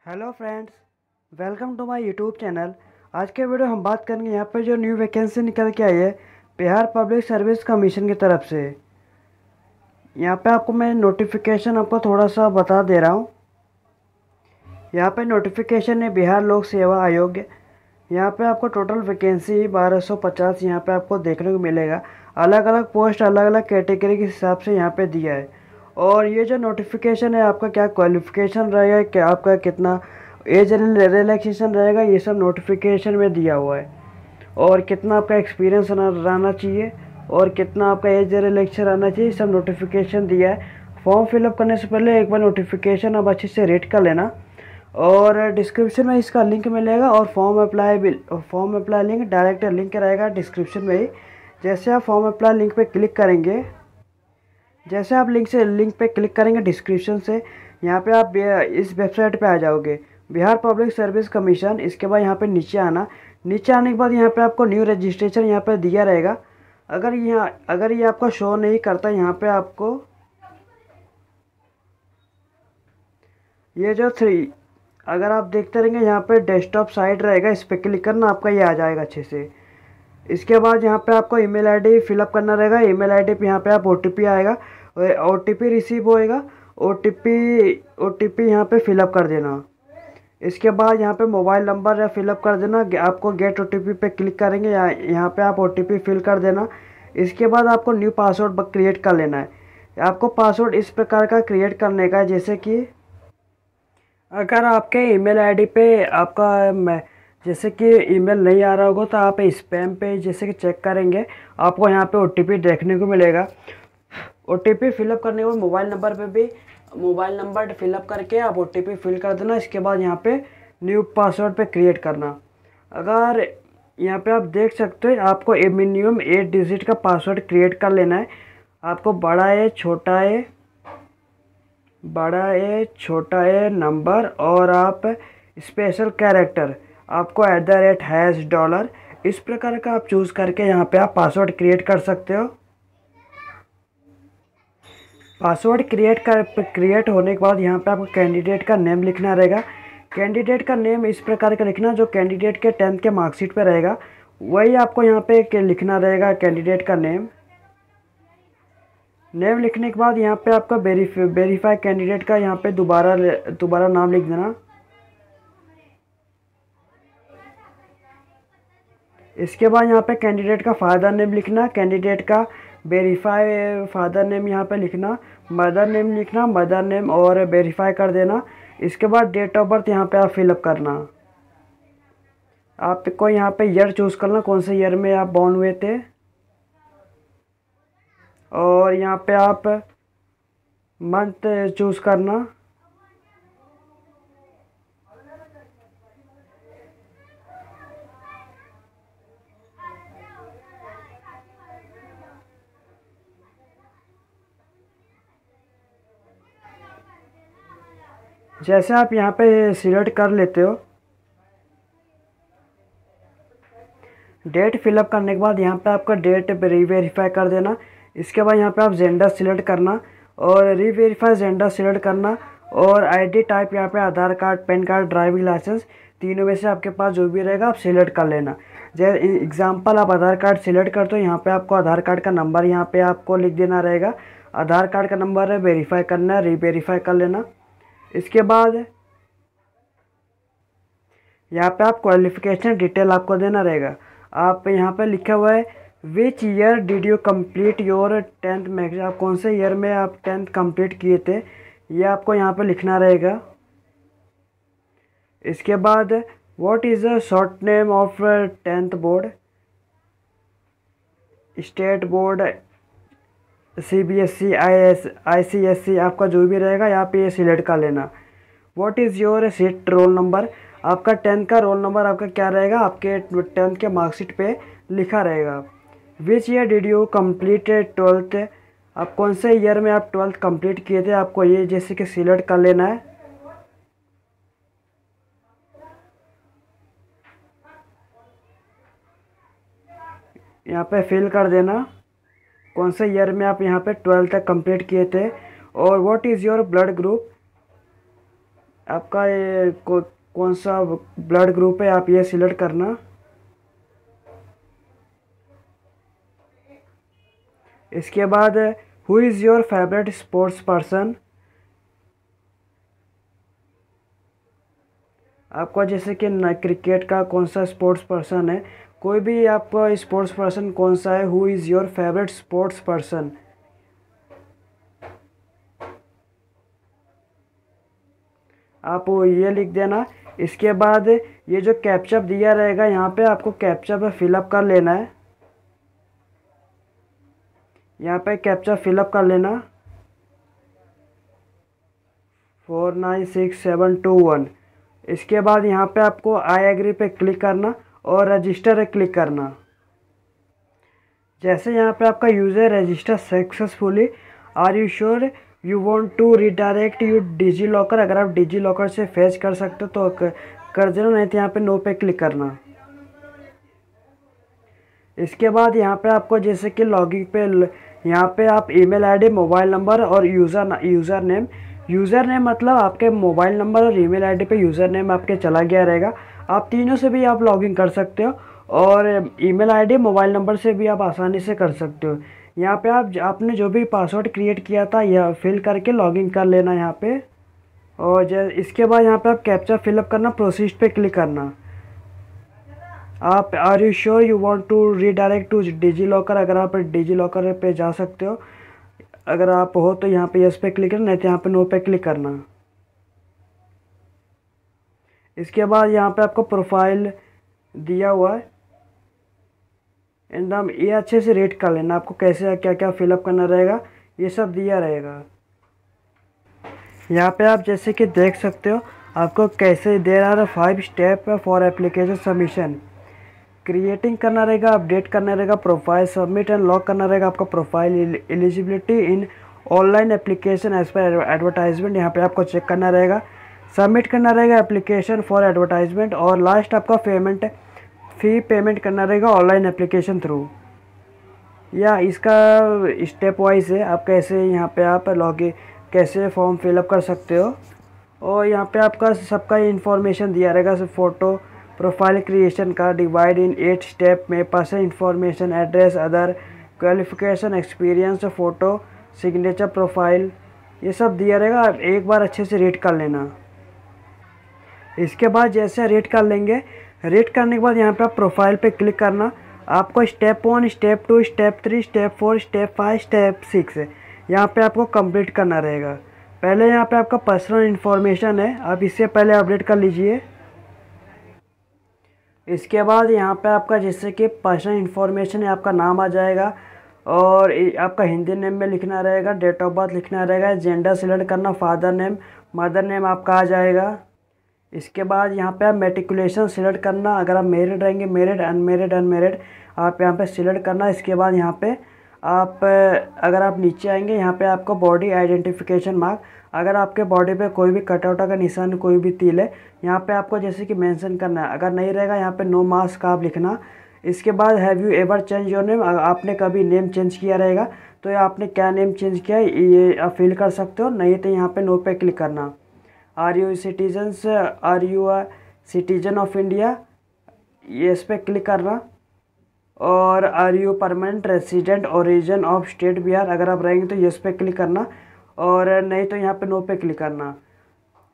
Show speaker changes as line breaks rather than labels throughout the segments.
Hello friends, welcome to my YouTube channel. आज के video हम बात करेंगे यहाँ पे जो न्यू वैकेंसी निकल के आई है बिहार पब्लिक सर्विस कमीशन की तरफ से। यहाँ पे आपको मैं नोटिफिकेशन आपको थोड़ा सा बता दे रहा हूँ। यहाँ पे नोटिफिकेशन है बिहार लोक सेवा आयोग। यहाँ पे आपको टोटल वैकेंसी 1250 यहाँ पे आपको देखने को मिलेगा। अलग अलग पोस्ट अलग अलग कैटेगरी के हिसाब से यहाँ पे दिया है। और ये जो नोटिफिकेशन है आपका क्या क्वालिफिकेशन रहेगा, क्या आपका कितना एज रिलैक्सेशन रहेगा, ये सब नोटिफिकेशन में दिया हुआ है। और कितना आपका एक्सपीरियंस रहना चाहिए और कितना आपका एज रिलैक्सेशन रहना चाहिए, सब नोटिफिकेशन दिया है। फॉर्म फिलअप करने से पहले एक बार नोटिफिकेशन आप अच्छे से रीड कर लेना। और डिस्क्रिप्शन में इसका लिंक मिलेगा और form apply link direct link रहेगा डिस्क्रिप्शन में ही। जैसे आप फॉर्म अप्लाई लिंक पे क्लिक करेंगे, जैसे आप लिंक पे क्लिक करेंगे डिस्क्रिप्शन से, यहाँ पे आप इस वेबसाइट पे आ जाओगे, बिहार पब्लिक सर्विस कमीशन। इसके बाद यहाँ पे नीचे आना। नीचे आने के बाद यहाँ पे आपको न्यू रजिस्ट्रेशन यहाँ पे दिया रहेगा। अगर ये आपको शो नहीं करता, यहाँ पे आपको ये जो अगर आप देखते रहेंगे यहाँ पे डेस्कटॉप साइट रहेगा, इस पर क्लिक करना, आपका ये आ जाएगा अच्छे से। इसके बाद यहाँ पे आपको ईमेल आईडी फिलअप करना रहेगा। ईमेल आईडी पे यहाँ पे आप ओटीपी आएगा, ओटीपी रिसीव होएगा, ओटीपी यहाँ पे फिलअप कर देना। इसके बाद यहाँ पे मोबाइल नंबर फिलअप कर देना। आपको गेट ओटीपी पे क्लिक करेंगे, यहाँ पे आप ओटीपी फिल कर देना। इसके बाद आपको न्यू पासवर्ड क्रिएट कर लेना है। आपको पासवर्ड इस प्रकार का क्रिएट करने का है, जैसे कि अगर आपके ईमेल आईडी पे आपका जैसे कि ईमेल नहीं आ रहा होगा तो आप स्पैम पे जैसे कि चेक करेंगे, आपको यहाँ पे ओटीपी देखने को मिलेगा। ओटीपी फिलअप करने के बाद मोबाइल नंबर फिलअप करके आप ओटीपी फिल कर देना। इसके बाद यहाँ पे न्यू पासवर्ड पे क्रिएट करना। अगर यहाँ पे आप देख सकते हो, आपको मिनिमम 8 डिजिट का पासवर्ड क्रिएट कर लेना है। आपको बड़ा ए छोटा ए नंबर और आप स्पेशल कैरेक्टर आपको @ इस प्रकार का आप चूज़ करके यहाँ पे आप पासवर्ड क्रिएट कर सकते हो। पासवर्ड क्रिएट होने के बाद यहाँ पे आपको कैंडिडेट का नेम लिखना रहेगा। कैंडिडेट का नेम इस प्रकार का लिखना जो कैंडिडेट के 10th के मार्कशीट पे रहेगा, वही आपको यहाँ पे लिखना रहेगा कैंडिडेट का नेम लिखने के बाद यहाँ पे आपका वेरीफाई कैंडिडेट का यहाँ पे दोबारा नाम लिख देना। इसके बाद यहाँ पे कैंडिडेट का फादर नेम लिखना, कैंडिडेट का वेरीफाई फादर नेम यहाँ पे लिखना, मदर नेम और वेरीफाई कर देना। इसके बाद डेट ऑफ बर्थ यहाँ पे आप फिलअप करना। आपको यहाँ पे ईयर चूज़ करना, कौन से ईयर में आप बॉर्न हुए थे। और यहाँ पे आप मंथ चूज़ करना। जैसे आप यहाँ पे सिलेक्ट कर लेते हो, डेट फिलअप करने के बाद यहाँ पे आपका डेट रीवेरीफाई कर देना। इसके बाद यहाँ पे आप जेंडर सिलेक्ट करना और रीवेरीफाई जेंडर सिलेक्ट करना। और आईडी टाइप यहाँ पे Aadhaar card, PAN card, driving licence, तीनों में से आपके पास जो भी रहेगा आप सिलेक्ट कर लेना। जैसे एग्जांपल आप आधार कार्ड सिलेक्ट करते हो, यहाँ पे आपको आधार कार्ड का नंबर यहाँ पे आपको लिख देना रहेगा। आधार कार्ड का नंबर है, वेरीफाई करना है, रीवेरीफाई कर लेना। इसके बाद यहाँ पे आप क्वालिफिकेशन डिटेल आपको देना रहेगा। आप यहाँ पे लिखा हुआ है which year did you complete your 10th max, आप कौन से ईयर में आप 10th कंप्लीट किए थे, ये आपको यहाँ पे लिखना रहेगा। इसके बाद what is the short name of 10th board, state board, CBSE, ICSE, आपका जो भी रहेगा यहाँ पे ये सिलेक्ट कर लेना। What is your seat roll number, आपका 10th का रोल नंबर आपका क्या रहेगा, आपके 10th के मार्कशीट पे लिखा रहेगा। Which year did you complete 12th, आप कौन से ईयर में आप 12th कंप्लीट किए थे, आपको ये जैसे कि सिलेक्ट कर लेना है। यहाँ पे फिल कर देना कौन से ईयर में आप यहाँ पे 12th तक कंप्लीट किए थे। और what is your blood group, आपका ये कौन सा ब्लड ग्रुप है, आप ये सिलेक्ट करना। इसके बाद who is your favourite sports person. आपका जैसे कि क्रिकेट का कौन सा स्पोर्ट्स पर्सन है, कोई भी आपका स्पोर्ट्स पर्सन कौन सा है, who is your favourite sports person. आप ये लिख देना। इसके बाद ये जो कैप्चा दिया रहेगा यहाँ पे आपको कैप्चा पे फिलअप कर लेना है। यहाँ पे कैप्चा फिलअप कर लेना 496721। इसके बाद यहाँ पे आपको आई एग्री पे क्लिक करना और रजिस्टर पे क्लिक करना। जैसे यहाँ पे आपका user register successfully, are you sure you want to redirect you DigiLocker. अगर आप डिजी लॉकर से फेच कर सकते हो तो कर देना, नहीं तो यहाँ पे नो पे क्लिक करना। इसके बाद यहाँ पे आपको जैसे कि लॉगिन पे यहाँ पे आप ईमेल आईडी, मोबाइल नंबर और यूज़र नेम मतलब आपके मोबाइल नंबर और ईमेल आईडी पे यूज़र नेम आपके चला गया रहेगा। आप तीनों से भी आप लॉगिन कर सकते हो और ईमेल आईडी, मोबाइल नंबर से भी आप आसानी से कर सकते हो। यहाँ पे आपने जो भी पासवर्ड क्रिएट किया था यह फिल करके लॉगिन कर लेना यहाँ पे। और इसके बाद यहाँ पे आप कैप्चा फिलअप करना, प्रोसीड पे क्लिक करना। आप are you sure you want to redirect to DigiLocker. अगर आप डिजी लॉकर पे जा सकते हो, अगर आप हो तो यहाँ पे यस पे क्लिक करना, नहीं तो यहाँ पे नो पे क्लिक करना। इसके बाद यहाँ पे आपको प्रोफाइल दिया हुआ है, एकदम ये अच्छे से रेड कर लेना। आपको कैसे क्या क्या फिलअप करना रहेगा ये सब दिया रहेगा। यहाँ पे आप जैसे कि देख सकते हो आपको कैसे दे रहा है 5 step for application submission. Creating करना रहेगा, अपडेट करना रहेगा, प्रोफाइल सबमिट एंड लॉक करना रहेगा। आपका profile eligibility in online application as per advertisement यहाँ पे आपको चेक करना रहेगा। सबमिट करना रहेगा एप्लीकेशन फॉर एडवर्टाइजमेंट और लास्ट आपका फ़ी पेमेंट करना रहेगा ऑनलाइन एप्लीकेशन थ्रू। या इसका स्टेप वाइज है, आप कैसे यहाँ पे आप लॉगिन कैसे फॉर्म फिलअप कर सकते हो। और यहाँ पे आपका सबका इन्फॉर्मेशन दिया रहेगा, फ़ोटो प्रोफाइल क्रिएशन का डिवाइड इन 8 स्टेप में, personal information, address, other qualification, experience, photo, signature, profile, ये सब दिया रहेगा। आप एक बार अच्छे से रीड कर लेना। इसके बाद जैसे रीड कर लेंगे, रीड करने के बाद यहाँ पे आप प्रोफाइल पे क्लिक करना। आपको step 1, step 2, step 3, step 4, step 5, step 6 यहाँ पे आपको कंप्लीट करना रहेगा। पहले यहाँ पे आपका पर्सनल इन्फॉर्मेशन है, आप इससे पहले अपडेट कर लीजिए। इसके बाद यहाँ पे आपका जैसे कि पर्सनल इन्फॉर्मेशन है, आपका नाम आ जाएगा और आपका हिंदी नेम में लिखना रहेगा, डेट ऑफ बर्थ लिखना रहेगा, जेंडर सिलेक्ट करना, फादर नेम, मदर नेम आपका आ जाएगा। इसके बाद यहाँ पे आप मेट्रिकुलेशन सिलेक्ट करना, अगर आप मैरिड रहेंगे मैरिड, अनमेरिड आप यहाँ पे सिलेक्ट करना। इसके बाद यहाँ पे आप अगर आप नीचे आएंगे यहाँ पे आपको बॉडी आइडेंटिफिकेशन मार्क, अगर आपके बॉडी पे कोई भी कटआउट का निशान, कोई भी तिल है, यहाँ पे आपको जैसे कि मेंशन करना है। अगर नहीं रहेगा यहाँ पे नो मास्क आप लिखना। इसके बाद have you ever change your name, आपने कभी नेम चेंज किया रहेगा तो आपने क्या नेम चेंज किया ये आप फिल कर सकते हो, नहीं तो यहाँ पे नो पे क्लिक करना। Are you a citizen of India, ये इस पर क्लिक करना। और are you permanent resident origin of state Bihar, अगर आप रहेंगे तो यस पे क्लिक करना और नहीं तो यहाँ पे नो पे क्लिक करना।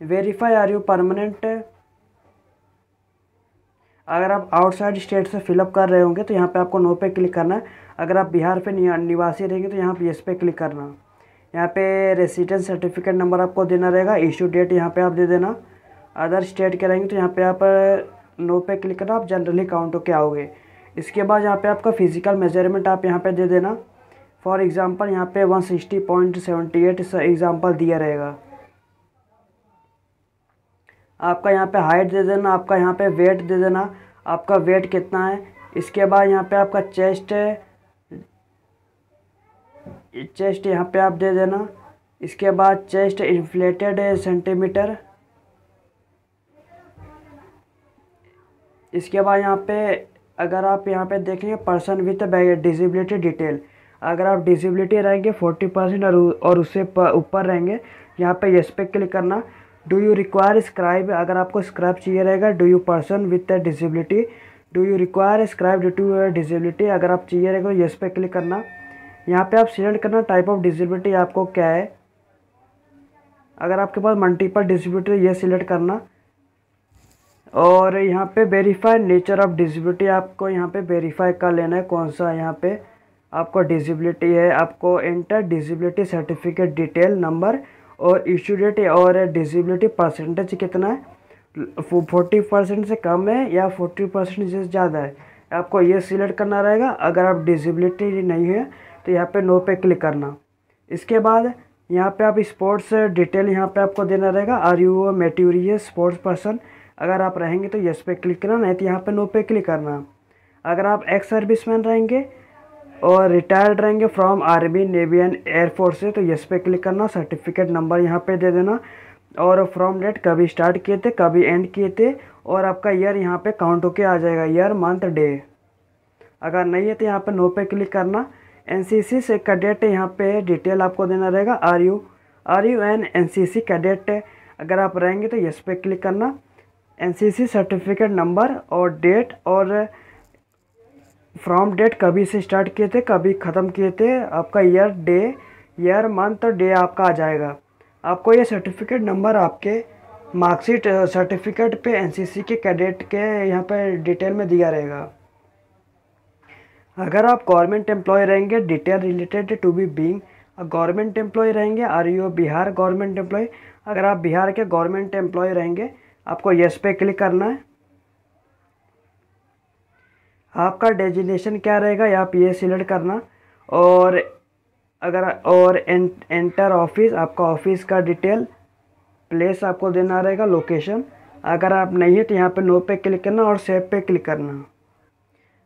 वेरीफाई आर यू परमानेंट, अगर आप आउटसाइड स्टेट से फिलअप कर रहे होंगे तो यहाँ पे आपको नो पे क्लिक करना है। अगर आप बिहार पे निवासी रहेंगे तो यहाँ पे यस पे क्लिक करना। यहाँ पे रेसिडेंस सर्टिफिकेट नंबर आपको देना रहेगा, इशू डेट यहाँ पे आप दे देना। अदर स्टेट के रहेंगे तो यहाँ पे आप नो पे क्लिक करना, आप जनरली काउंट होके आओगे। इसके बाद यहाँ पे आपका फिजिकल मेजरमेंट आप यहाँ पे दे देना। फॉर एग्जांपल यहाँ पे 160.78 एग्जांपल दिया रहेगा। आपका यहाँ पे हाइट दे देना, आपका यहाँ पे वेट दे देना, आपका वेट कितना है। इसके बाद यहाँ पे आपका चेस्ट यहाँ पे आप दे देना। इसके बाद चेस्ट इन्फ्लेटेड सेंटीमीटर। इसके बाद यहाँ पे अगर आप यहाँ पे देखेंगे पर्सन विथ डिसेबिलिटी डिटेल, अगर आप डिसेबिलिटी रहेंगे 40% और उससे ऊपर रहेंगे यहाँ पे यस पे क्लिक करना। डू यू रिक्वायर स्क्राइब, अगर आपको स्क्राइब चाहिए रहेगा। Do you person with disability, do you require scribe due to disability, अगर आप चाहिए रहेगा तो यस पे क्लिक करना। यहाँ पे आप सिलेक्ट करना टाइप ऑफ डिसेबिलिटी आपको क्या है। अगर आपके पास मल्टीपल डिसेबिलिटी ये सिलेक्ट करना। और यहाँ पे वेरीफाई नेचर ऑफ डिसेबिलिटी, आपको यहाँ पे वेरीफाई कर लेना है कौन सा यहाँ पे आपको डिसेबिलिटी है। आपको enter disability certificate detail number और इशू डेट और डिसेबिलिटी परसेंटेज कितना है, 40% से कम है या 40% से ज़्यादा है, आपको ये सिलेक्ट करना रहेगा। अगर आप डिसेबिलिटी नहीं है तो यहाँ पे नो पे क्लिक करना। इसके बाद यहाँ पे आप स्पोर्ट्स डिटेल यहाँ पे आपको देना रहेगा। आर यू मैट्यूरियस स्पोर्ट्स पर्सन, अगर आप रहेंगे तो यस पे क्लिक करना, नहीं तो यहाँ पे नो पे क्लिक करना। अगर आप एक्स सर्विसमैन रहेंगे और रिटायर्ड रहेंगे from army navy and air force से तो यस पे क्लिक करना। सर्टिफिकेट नंबर यहाँ पे दे देना और फ्रॉम डेट कभी स्टार्ट किए थे कभी एंड किए थे और आपका ईयर यहाँ पे काउंट होके आ जाएगा, ईयर मंथ डे। अगर नहीं है तो यहाँ पे नो पे क्लिक करना। एनसीसी से कैडेट यहाँ पे डिटेल आपको देना रहेगा। Are you an NCC cadet, अगर आप रहेंगे तो यस पे क्लिक करना। एनसीसी सर्टिफिकेट नंबर और डेट और फ्रॉम डेट कभी से स्टार्ट किए थे कभी ख़त्म किए थे, आपका ईयर डे, ईयर मंथ और डे आपका आ जाएगा। आपको ये सर्टिफिकेट नंबर आपके मार्कशीट सर्टिफिकेट पे एनसीसी के कैडेट के यहाँ पे डिटेल में दिया रहेगा। अगर आप गवर्नमेंट एम्प्लॉय रहेंगे detail related to be being government employ रहेंगे। Are you Bihar government employ, अगर आप बिहार के गवर्नमेंट एम्प्लॉय रहेंगे आपको यस पे क्लिक करना है। आपका डेजिग्नेशन क्या रहेगा यहाँ पे ये सिलेक्ट करना। और एंटर ऑफिस, आपका ऑफिस का डिटेल, प्लेस आपको देना रहेगा, लोकेशन। अगर आप नहीं है तो यहाँ पे नो पे क्लिक करना और सेव पे क्लिक करना।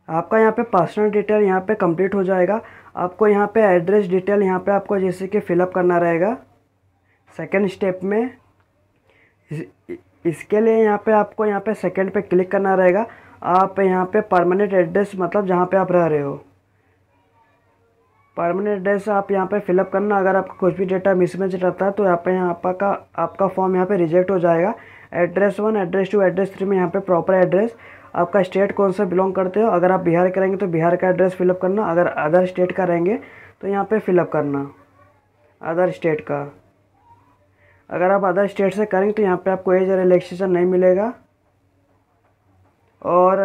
आपका यहाँ पे पर्सनल डिटेल यहाँ पे कंप्लीट हो जाएगा। आपको यहाँ पे एड्रेस डिटेल यहाँ पे आपको जैसे कि फिलअप करना रहेगा सेकेंड स्टेप में। इसके लिए यहाँ पे आपको यहाँ पे सेकेंड पे क्लिक करना रहेगा। आप यहाँ पे परमानेंट एड्रेस मतलब जहाँ पे आप रह रहे हो, परमानेंट एड्रेस आप यहाँ पे फिलअप करना। अगर आपका कुछ भी डेटा मिसमैच रहता है तो यहाँ पे आपका फॉर्म यहाँ पे रिजेक्ट हो जाएगा। एड्रेस 1, एड्रेस 2, एड्रेस 3 में यहाँ पे प्रॉपर एड्रेस, आपका स्टेट कौन सा बिलोंग करते हो। अगर आप बिहार के रहेंगे तो बिहार का एड्रेस फिलअप करना। अगर अदर स्टेट का रहेंगे तो यहाँ पे फिलअप करना अदर स्टेट का। अगर आप अदर स्टेट से करेंगे तो यहाँ पे आपको एज रिलैक्सेशन नहीं मिलेगा। और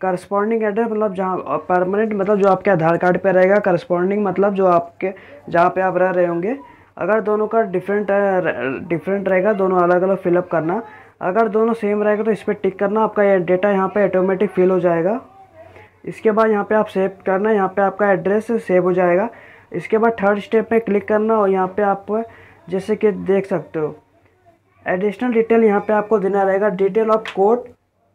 करस्पॉन्डिंग एड्रेस मतलब जहाँ परमानेंट मतलब जो आपके आधार कार्ड पे रहेगा, करस्पॉन्डिंग मतलब जो आपके जहाँ पे आप रह रहे होंगे। अगर दोनों का डिफरेंट रहेगा दोनों अलग अलग फिलअप करना। अगर दोनों सेम रहेगा तो इस पर टिक करना, आपका ये डेटा यहाँ पे ऑटोमेटिक फिल हो जाएगा। इसके बाद यहाँ पे आप सेव करना, यहाँ पे आपका एड्रेस सेव हो जाएगा। इसके बाद थर्ड स्टेप पे क्लिक करना और यहाँ पे आप जैसे कि देख सकते हो एडिशनल डिटेल यहाँ पे आपको देना रहेगा। Detail of court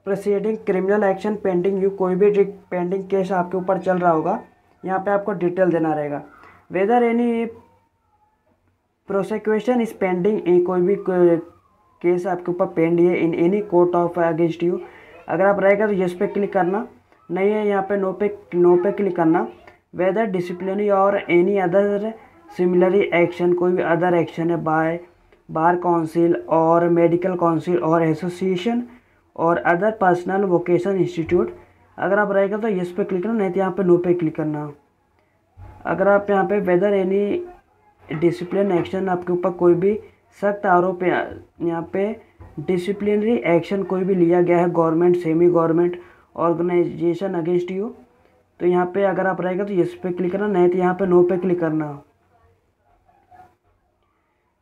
proceeding, criminal action pending, कोई भी पेंडिंग केस आपके ऊपर चल रहा होगा यहाँ पे आपको डिटेल देना रहेगा। Whether any prosecution is pending, कोई भी केस आपके ऊपर पेंड है in any court of against you, अगर आप रहेगा तो यस पे क्लिक करना, नहीं है यहाँ पे नो पे क्लिक करना। वेदर डिसिप्लिनरी और एनी अदर सिमिलरी एक्शन, कोई भी अदर एक्शन है बाय बार काउंसिल और मेडिकल काउंसिल और एसोसिएशन और अदर पर्सनल वोकेशन इंस्टीट्यूट, अगर आप रहेगा तो यस पे क्लिक करना, नहीं तो यहाँ पे नो पे क्लिक करना। अगर आप यहाँ पे वेदर एनी डिसिप्लिन एक्शन, आपके ऊपर कोई भी सख्त आरोप यहाँ पे डिसिप्लिनरी एक्शन कोई भी लिया गया है government semi government organization against you, तो यहाँ पे अगर आप रहेगा तो यस पे क्लिक करना, नहीं तो यहाँ पे नो पे क्लिक करना।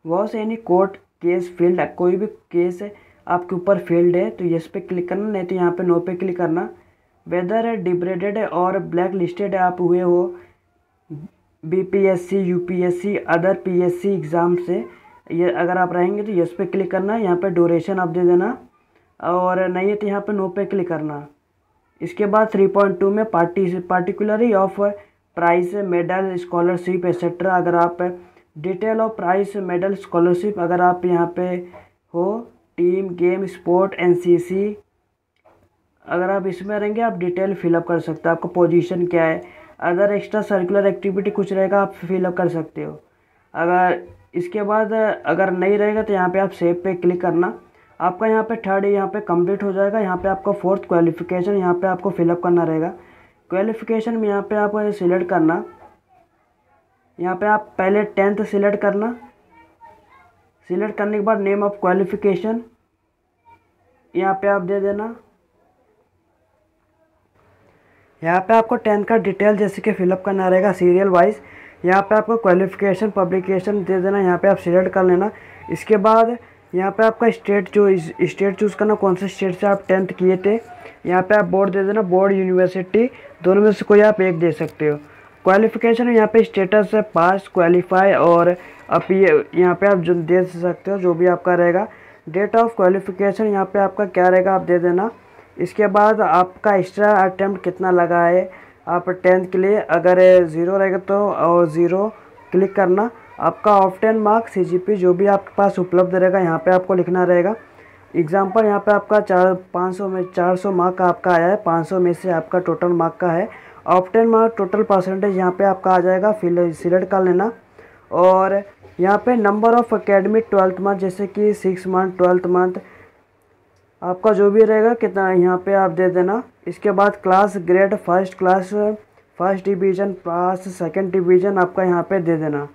Was any court case filed, कोई भी केस है आपके ऊपर फील्ड है तो यस पे क्लिक करना, नहीं तो यहाँ पे नो पे क्लिक करना। वेदर डिब्रेडेड और ब्लैक लिस्टेड आप हुए हो BPSC UPSC other PSC exam से, ये अगर आप रहेंगे तो यस पे क्लिक करना, यहाँ पे ड्यूरेशन आप दे देना और नहीं है तो यहाँ पे नो पे क्लिक करना। इसके बाद 3.2 में particularly of price medal scholarship etcetera, अगर आप detail of price medal scholarship अगर आप यहाँ पे हो टीम गेम स्पोर्ट एनसीसी, अगर आप इसमें रहेंगे आप डिटेल फिलअप कर सकते हो, आपका पोजीशन क्या है। अदर एक्स्ट्रा सर्कुलर एक्टिविटी कुछ रहेगा आप फिलअप कर सकते हो। अगर इसके बाद अगर नहीं रहेगा तो यहाँ पे आप सेव पे क्लिक करना। आपका यहाँ पे थर्ड यहाँ पे कंप्लीट हो जाएगा। यहाँ पे आपका फोर्थ क्वालिफ़िकेशन यहाँ पे आपको फिलअप करना रहेगा। क्वालिफ़िकेशन में यहाँ पे आप सिलेक्ट करना, यहाँ पे आप पहले 10th सिलेक्ट करना। सिलेक्ट करने के बाद नेम ऑफ क्वालिफ़िकेशन यहाँ पे आप दे देना। यहाँ पे आपको 10th का डिटेल जैसे कि फिलअप करना रहेगा सीरियल वाइज। यहाँ पे आपको क्वालिफ़िकेशन पब्लिकेशन दे देना, यहाँ पे आप सिलेक्ट कर लेना। इसके बाद यहाँ पे आपका स्टेट चूज़ करना, कौन से स्टेट से आप 10th किए थे। यहाँ पे आप बोर्ड दे देना, बोर्ड यूनिवर्सिटी दोनों में से कोई आप एक दे सकते हो। क्वालिफ़िकेशन यहाँ पे स्टेटस है पास, क्वालिफाई और आप ये यहाँ पे आप जो दे सकते हो जो भी आपका रहेगा। डेट ऑफ क्वालिफ़िकेशन यहाँ पे आपका क्या रहेगा आप दे देना। इसके बाद आपका एक्स्ट्रा अटेम्प्ट कितना लगा है आप 10th के लिए, अगर 0 रहेगा तो और 0 क्लिक करना। आपका ऑफ 10 मार्क CGP जो भी आपके पास उपलब्ध रहेगा यहाँ पे आपको लिखना रहेगा। एग्जाम्पल यहाँ पे आपका 400 मार्क का आपका आया है, 500 में से आपका टोटल मार्क का है। ऑफ 10 मार्क टोटल परसेंटेज यहाँ पे आपका आ जाएगा, फिर सिलेक्ट कर लेना। और यहाँ पे number of academic 12th month जैसे कि 6 मंथ 12th मंथ आपका जो भी रहेगा कितना यहाँ पे आप दे देना। इसके बाद class grade first class first division pass, second division आपका यहाँ पे दे देना।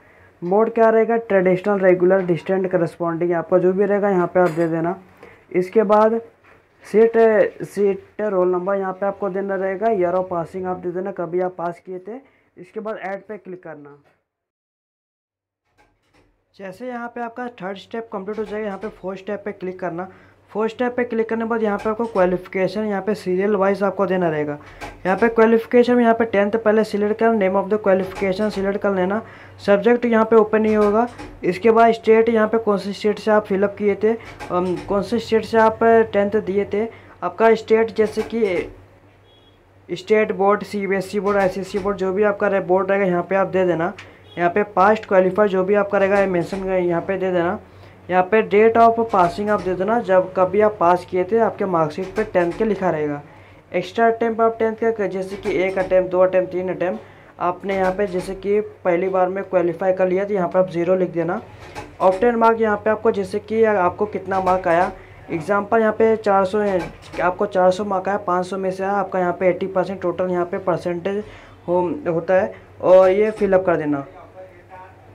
मोड क्या रहेगा ट्रेडिशनल, रेगुलर, डिस्टेंट, करस्पॉन्डिंग आपका जो भी रहेगा यहाँ पे आप दे देना। इसके बाद सीट रोल नंबर यहाँ पे आपको देना रहेगा। ईयर ऑफ पासिंग आप दे देना, कभी आप पास किए थे। इसके बाद ऐड पे क्लिक करना। जैसे यहाँ पे आपका थर्ड स्टेप कंप्लीट हो जाएगा, यहाँ पे फोर्थ स्टेप पे क्लिक करना। फोर्थ स्टेप पे क्लिक करने के बाद यहाँ पे आपको क्वालिफ़िकेशन यहाँ पे सीरियल वाइज आपको देना रहेगा। यहाँ पे क्वालिफ़िकेशन में यहाँ पे 10th पहले सिलेक्ट करना, name of the qualification select कर लेना। सब्जेक्ट यहाँ पे ओपन नहीं होगा। इसके बाद स्टेट यहाँ पे कौन से स्टेट से आप फिलअप किए थे, कौन से स्टेट से आप 10th दिए थे। आपका स्टेट जैसे कि state board, CBSE board, ICSE board जो भी आपका बोर्ड रहेगा यहाँ पे आप दे देना। यहाँ पे पास्ट क्वालिफाई जो भी आपका रहेगा मेंशन यहाँ पे दे देना। यहाँ पे डेट ऑफ पासिंग आप दे देना, जब कभी आप पास किए थे आपके मार्कशीट पे 10th के लिखा रहेगा। एक्स्ट्रा अटैम्प्ट आप 10th का जैसे कि 1 अटैम्प्ट, 2 अटैम्प्ट, 3 अटैम्प्ट आपने यहाँ पे जैसे कि पहली बार में क्वालिफाई कर लिया तो यहाँ पे आप 0 लिख देना। ऑफ 10 मार्क यहाँ पे आपको जैसे कि आपको कितना मार्क आया, एग्जाम्पल यहाँ पे 400 है, आपको 400 मार्क आया, 500 में से आया आपका यहाँ पे 80% टोटल यहाँ पे परसेंटेज होता है और ये फिलअप कर देना।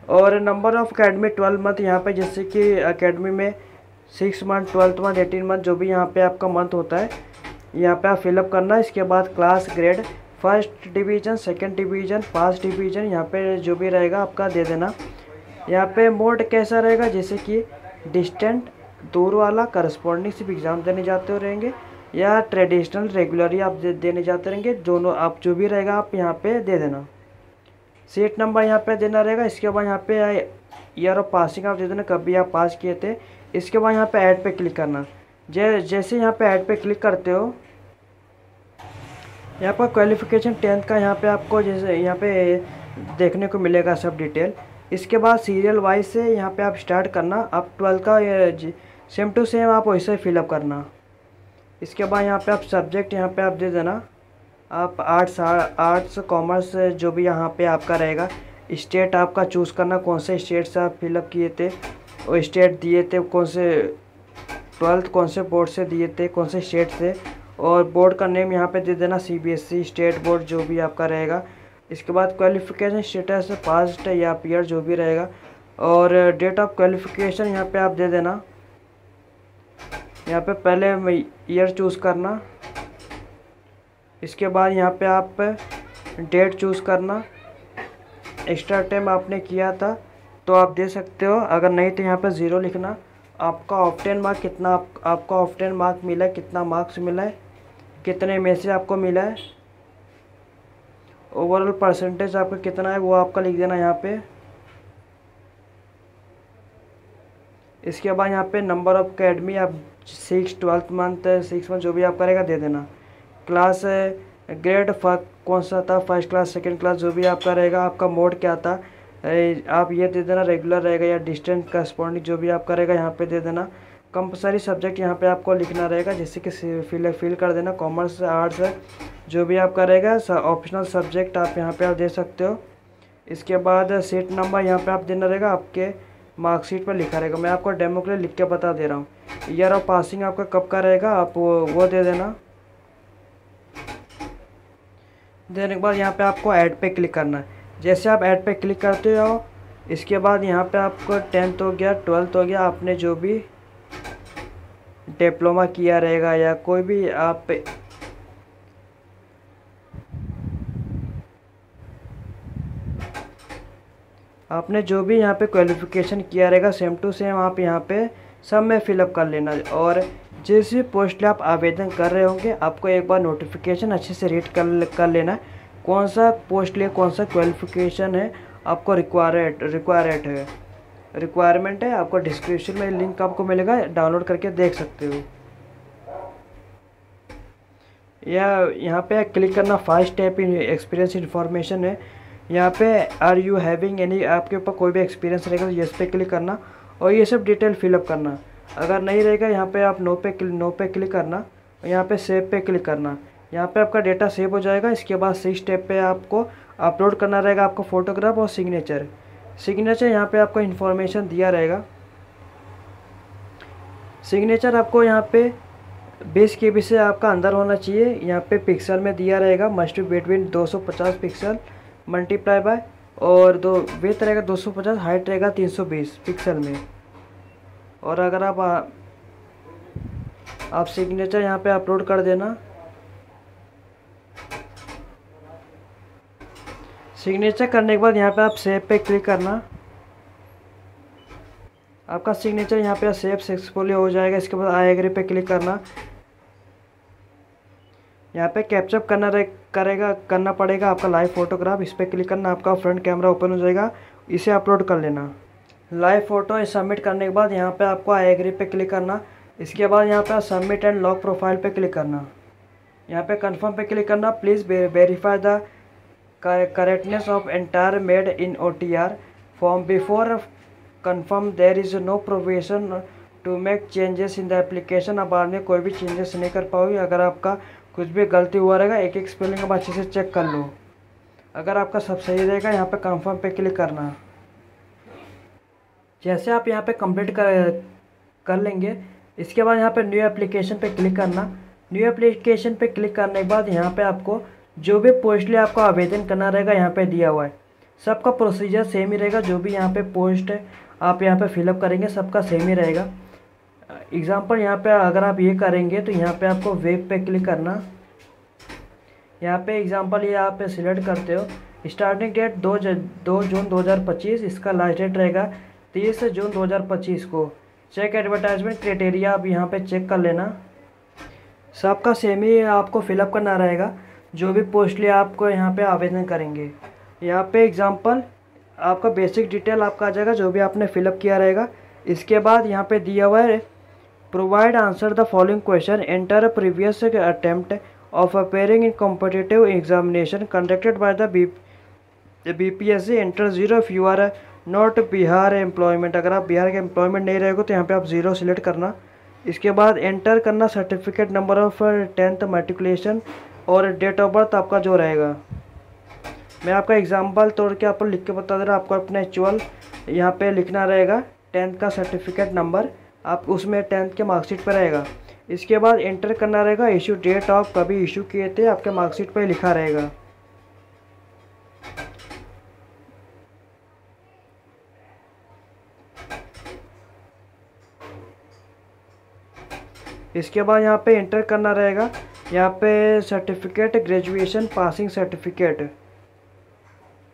और नंबर ऑफ अकेडमी 12 मंथ यहाँ पे जैसे कि अकेडमी में 6 मंथ 12th मंथ 18 मंथ जो भी यहाँ पे आपका मंथ होता है यहाँ पे आप फिलअप करना। इसके बाद class grade first division, second division, pass division यहाँ पे जो भी रहेगा आपका दे देना। यहाँ पे मोड कैसा रहेगा जैसे कि डिस्टेंट, दूर वाला, करस्पॉन्डिंग सिर्फ एग्ज़ाम देने जाते हो रहेंगे या ट्रेडिशनल, रेगुलर आप देने जाते रहेंगे, दोनों आप जो भी रहेगा आप यहाँ पे दे देना। सीट नंबर यहाँ पे देना रहेगा। इसके बाद यहाँ पे ईयर ऑफ पासिंग आप दे देना, कभी आप पास किए थे। इसके बाद यहाँ पे ऐड पे क्लिक करना। जैसे यहाँ पे ऐड पे क्लिक करते हो यहाँ पर क्वालिफ़िकेशन 10th का यहाँ पे आपको जैसे यहाँ पे देखने को मिलेगा सब डिटेल। इसके बाद सीरियल वाइज से यहाँ पे आप स्टार्ट करना। आप 12th का सेम टू सेम आप वैसे फिलअप करना। इसके बाद यहाँ पे आप सब्जेक्ट यहाँ पे आप दे देना। आप आर्ट्स कॉमर्स जो भी यहाँ पे आपका रहेगा। स्टेट आपका चूज़ करना, कौन से स्टेट से आप फिलअप किए थे और स्टेट दिए थे, कौन से 12th कौन से बोर्ड से दिए थे, कौन से स्टेट से। और बोर्ड का नेम यहाँ पे दे देना, CBSE स्टेट बोर्ड जो भी आपका रहेगा। इसके बाद क्वालिफ़िकेशन स्टेटस पास्ट या पीयर जो भी रहेगा। और डेट ऑफ क्वालिफ़िकेशन यहाँ पे आप दे देना। यहाँ पे पहले ईयर चूज़ करना। इसके बाद यहाँ पे आप डेट चूज़ करना। एक्स्ट्रा टाइम आपने किया था तो आप दे सकते हो, अगर नहीं तो यहाँ पे 0 लिखना। आपका ऑफ 10 मार्क कितना आपका ऑफ 10 मार्क मिला है, कितना मार्क्स मिला है, कितने में से आपको मिला है, ओवरऑल परसेंटेज आपका कितना है वो आपका लिख देना यहाँ पे। इसके बाद यहाँ पे नंबर ऑफ अकेडमी आप 6 12th मंथ 6 मंथ जो भी आपका रहेगा दे देना। क्लास ग्रेड कौन सा था, फर्स्ट क्लास, सेकंड क्लास जो भी आपका रहेगा। आपका मोड क्या था आप ये दे देना, रेगुलर रहेगा या डिस्टेंट करस्पॉन्डिंग जो भी आपका रहेगा यहाँ पे दे देना। कंपलसरी सब्जेक्ट यहाँ पे आपको लिखना रहेगा, जैसे कि फिल कर देना। कॉमर्स, आर्ट्स जो भी आपका रहेगा। ऑप्शनल सब्जेक्ट आप यहाँ पे आप दे सकते हो। इसके बाद सीट नंबर यहाँ पे आप देना रहेगा, आपके मार्कशीट पर लिखा रहेगा। मैं आपको डेमो के लिए लिख के बता दे रहा हूँ। ईयर ऑफ पासिंग आपका कब का रहेगा, आप वो दे देना। देने के बाद यहाँ पे आपको ऐड पे क्लिक करना है। जैसे आप ऐड पे क्लिक करते हो, इसके बाद यहाँ पे आपको 10th हो गया, 12th हो गया, आपने जो भी डिप्लोमा किया रहेगा या कोई भी आपने जो भी यहाँ पे क्वालिफिकेशन किया रहेगा सेम टू सेम आप यहाँ पे सब में फिलअप कर लेना। और जिस भी पोस्ट के आप आवेदन कर रहे होंगे आपको एक बार नोटिफिकेशन अच्छे से रीड कर लेना, कौन सा पोस्ट लिए कौन सा क्वालिफिकेशन है आपको रिक्वायरमेंट है। आपको डिस्क्रिप्शन में लिंक आपको मिलेगा, डाउनलोड करके देख सकते हो। या यहाँ पे क्लिक करना, 5 स्टेप इन एक्सपीरियंस इन्फॉर्मेशन है। यहाँ पे आर यू हैविंग एनी, आपके ऊपर कोई भी एक्सपीरियंस रहेगा तो यस पे क्लिक करना और ये सब डिटेल फिलअप करना। अगर नहीं रहेगा यहाँ पे आप नो पे क्लिक करना और यहाँ पे सेव पे क्लिक करना। यहाँ पे आपका डेटा सेव हो जाएगा। इसके बाद 6 स्टेप पे आपको अपलोड करना रहेगा आपको फ़ोटोग्राफ और सिग्नेचर। यहाँ पे आपको इन्फॉर्मेशन दिया रहेगा। सिग्नेचर आपको यहाँ पे 20 KB से आपका अंदर होना चाहिए। यहाँ पे पिक्सल में दिया रहेगा, must be between 250 pixel multiply by, और विड्थ रहेगा 250, हाइट रहेगा 320 पिक्सल में। और अगर आप सिग्नेचर यहाँ पे अपलोड कर देना। सिग्नेचर करने के बाद यहाँ पे आप सेव पे क्लिक करना। आपका सिग्नेचर यहाँ पे सेव सक्सेसफुली हो जाएगा। इसके बाद आई एग्री पे क्लिक करना। यहाँ पे कैप्चअप करना पड़ेगा आपका लाइव फोटोग्राफ। इस पर क्लिक करना, आपका फ्रंट कैमरा ओपन हो जाएगा, इसे अपलोड कर लेना। लाइव फ़ोटो सबमिट करने के बाद यहाँ पे आपको आई एग्री पे क्लिक करना। इसके बाद यहाँ पे सबमिट एंड लॉक प्रोफाइल पे क्लिक करना। यहाँ पे कंफर्म पे क्लिक करना। Please verify the correctness of entire made in OTR form before confirm there is no provision to make changes in the application. अब बाद में कोई भी चेंजेस नहीं कर पाओगे। अगर आपका कुछ भी गलती हुआ रहेगा, एक स्पेलिंग अब अच्छे से चेक कर लो। अगर आपका सब सही रहेगा यहाँ पे कंफर्म पे क्लिक करना। जैसे आप यहाँ पे कंप्लीट कर लेंगे, इसके बाद यहाँ पे न्यू एप्लीकेशन पे क्लिक करना। न्यू एप्लीकेशन पे क्लिक करने के बाद यहाँ पे आपको जो भी पोस्ट लिए आपको आवेदन करना रहेगा यहाँ पे दिया हुआ है। सबका प्रोसीजर सेम ही रहेगा। जो भी यहाँ पे पोस्ट है आप यहाँ पे फिलअप करेंगे सबका सेम ही रहेगा। एग्जाम्पल यहाँ पे अगर आप ये करेंगे तो यहाँ पे आपको वेब पे क्लिक करना। यहाँ पे एग्जाम्पल ये आप सिलेक्ट करते हो। स्टार्टिंग डेट 2 जून 2025, इसका लास्ट डेट रहेगा 30 जून 2025 को। चेक एडवर्टाइजमेंट क्राइटेरिया आप यहाँ पे चेक कर लेना। सबका सेम ही आपको फिलअप करना रहेगा जो भी पोस्ट लिए आपको यहाँ पे आवेदन करेंगे। यहाँ पे एग्जाम्पल आपका बेसिक डिटेल आपका आ जाएगा जो भी आपने फिलअप किया रहेगा। इसके बाद यहाँ पे दिया हुआ है provide answer the following question, enter previous attempt of appearing in competitive examination conducted by the BPSC, enter 0 if you are not Bihar employment. अगर आप बिहार के एम्प्लॉयमेंट नहीं रहेगा तो यहाँ पे आप 0 सिलेक्ट करना। इसके बाद एंटर करना certificate number of 10th matriculation और डेट ऑफ बर्थ आपका जो रहेगा। मैं आपका एग्जाम्पल तोड़ के आपको लिख के बता दे रहा हूँ। आपको अपने एक्चुअल यहाँ पे लिखना रहेगा 10th का सर्टिफिकेट नंबर, आप उसमें 10th के मार्कशीट पर रहेगा। इसके बाद एंटर करना रहेगा इशू डेट ऑफ, कभी इशू किए थे आपके मार्कशीट पर लिखा रहेगा। इसके बाद यहाँ पे एंटर करना रहेगा यहाँ पे सर्टिफिकेट ग्रेजुएशन पासिंग सर्टिफिकेट।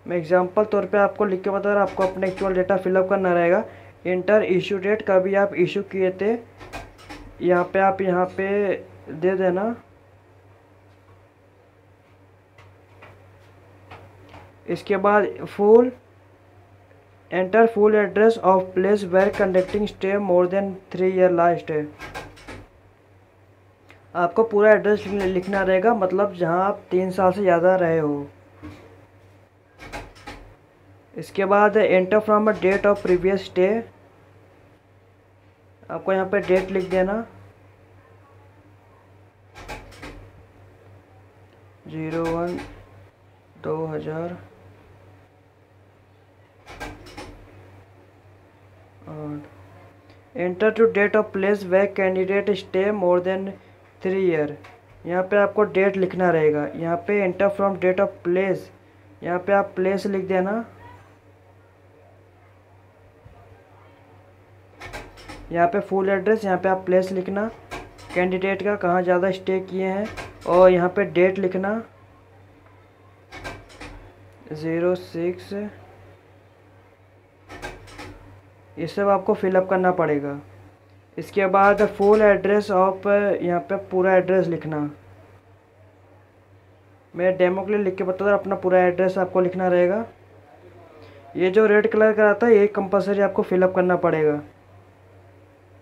मैं एग्जांपल तौर पे आपको लिख के बता रहा हूँ। आपको अपने एक्चुअल डेटा फिलअप करना रहेगा। इंटर इशू डेट, कभी आप इशू किए थे यहाँ पे आप यहाँ पे दे देना। इसके बाद enter full address of place where conducting stay more than 3 year last है। आपको पूरा एड्रेस लिखना रहेगा, मतलब जहाँ आप 3 साल से ज़्यादा रहे हो। इसके बाद enter from a date of previous stay, आपको यहाँ पे डेट लिख देना 01/2000 और enter to date of place where candidate stay more than 3 year. यहाँ पे आपको डेट लिखना रहेगा। यहाँ पे enter from date of place, यहाँ पे आप प्लेस लिख देना। यहाँ पे फुल एड्रेस, यहाँ पे आप प्लेस लिखना, कैंडिडेट का कहाँ ज़्यादा स्टे किए हैं, और यहाँ पे डेट लिखना 06। ये सब आपको फिलअप करना पड़ेगा। इसके बाद फुल एड्रेस ऑफ, यहाँ पे पूरा एड्रेस लिखना। मैं डेमो के लिए लिख के बता दूँ, अपना पूरा एड्रेस आपको लिखना रहेगा। ये जो रेड कलर का आता है ये कंपलसरी आपको फिलअप करना पड़ेगा।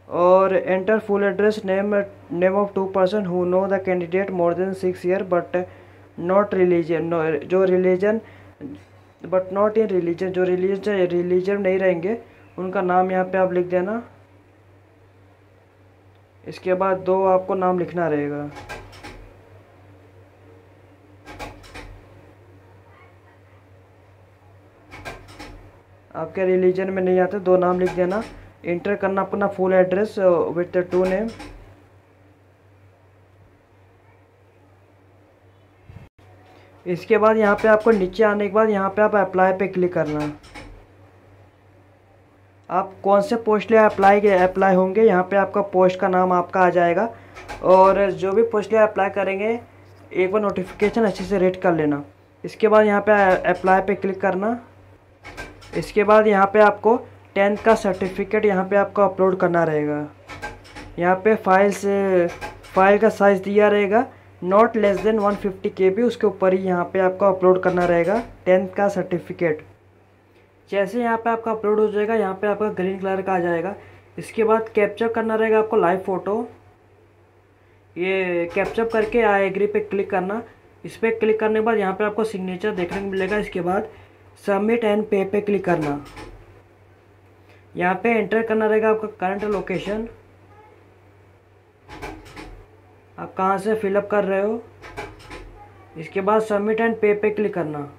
और enter full address, name of 2 person who know the candidate more than 6 year but not religion, जो religion but not in religion, जो रिलीजन नहीं रहेंगे उनका नाम यहाँ पे आप लिख देना। इसके बाद 2 आपको नाम लिखना रहेगा। आपके रिलीजन में नहीं आते 2 नाम लिख देना। इंटर करना अपना फुल एड्रेस विथ 2 नेम। इसके बाद यहाँ पे आपको नीचे आने के बाद यहाँ पे आप अप्लाई पे क्लिक करना। आप कौन से पोस्ट लिए अप्लाई होंगे, यहाँ पे आपका पोस्ट का नाम आपका आ जाएगा। और जो भी पोस्ट लिए अप्लाई करेंगे एक बार नोटिफिकेशन अच्छे से रीड कर लेना। इसके बाद यहाँ पे अप्लाई पे क्लिक करना। इसके बाद यहाँ पे आपको 10th का सर्टिफिकेट यहाँ पे आपको अपलोड करना रहेगा। यहाँ पे फाइल का साइज़ दिया रहेगा नॉट लेस देन 150 KB, उसके ऊपर ही यहाँ पे आपको अपलोड करना रहेगा 10th का सर्टिफिकेट। जैसे यहाँ पे आपका अपलोड हो जाएगा, यहाँ पे आपका ग्रीन कलर का आ जाएगा। इसके बाद कैप्चर करना रहेगा आपको लाइव फ़ोटो। ये कैप्चर करके आई एग्री पे क्लिक करना। इस पर क्लिक करने के बाद यहाँ पे आपको सिग्नेचर देखने को मिलेगा। इसके बाद सबमिट एंड पे पे क्लिक करना। यहाँ पे एंटर करना रहेगा आपका करंट लोकेशन, आप कहाँ से फिलअप कर रहे हो। इसके बाद सबमिट एंड पे पे क्लिक करना।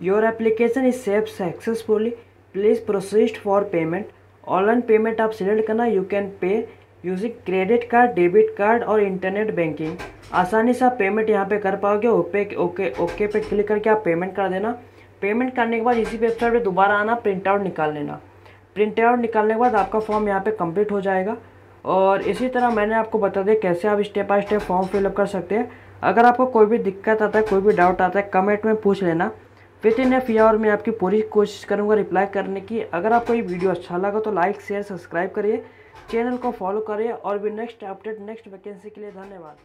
Your application is save successfully, please proceed for payment. Online payment आप सिलेक्ट करना। You can pay using credit card, debit card और इंटरनेट बैंकिंग। आसानी से आप पेमेंट यहाँ पे कर पाओगे। ओके पे क्लिक करके आप पेमेंट कर देना। पेमेंट करने के बाद इसी वेबसाइट पे दोबारा आना, प्रिंट आउट निकाल लेना। प्रिंट आउट निकालने के बाद आपका फॉर्म यहाँ पे कंप्लीट हो जाएगा। और इसी तरह मैंने आपको बता दिया कैसे आप step by step form fill up कर सकते हैं। अगर आपको कोई भी दिक्कत आता है, कोई भी डाउट आता है, कमेंट में पूछ लेना। विद इन ए आवर में आपकी पूरी कोशिश करूँगा रिप्लाई करने की। अगर आपको ये वीडियो अच्छा लगा तो लाइक शेयर सब्सक्राइब करिए, चैनल को फॉलो करिए और भी नेक्स्ट अपडेट नेक्स्ट वैकेंसी के लिए धन्यवाद।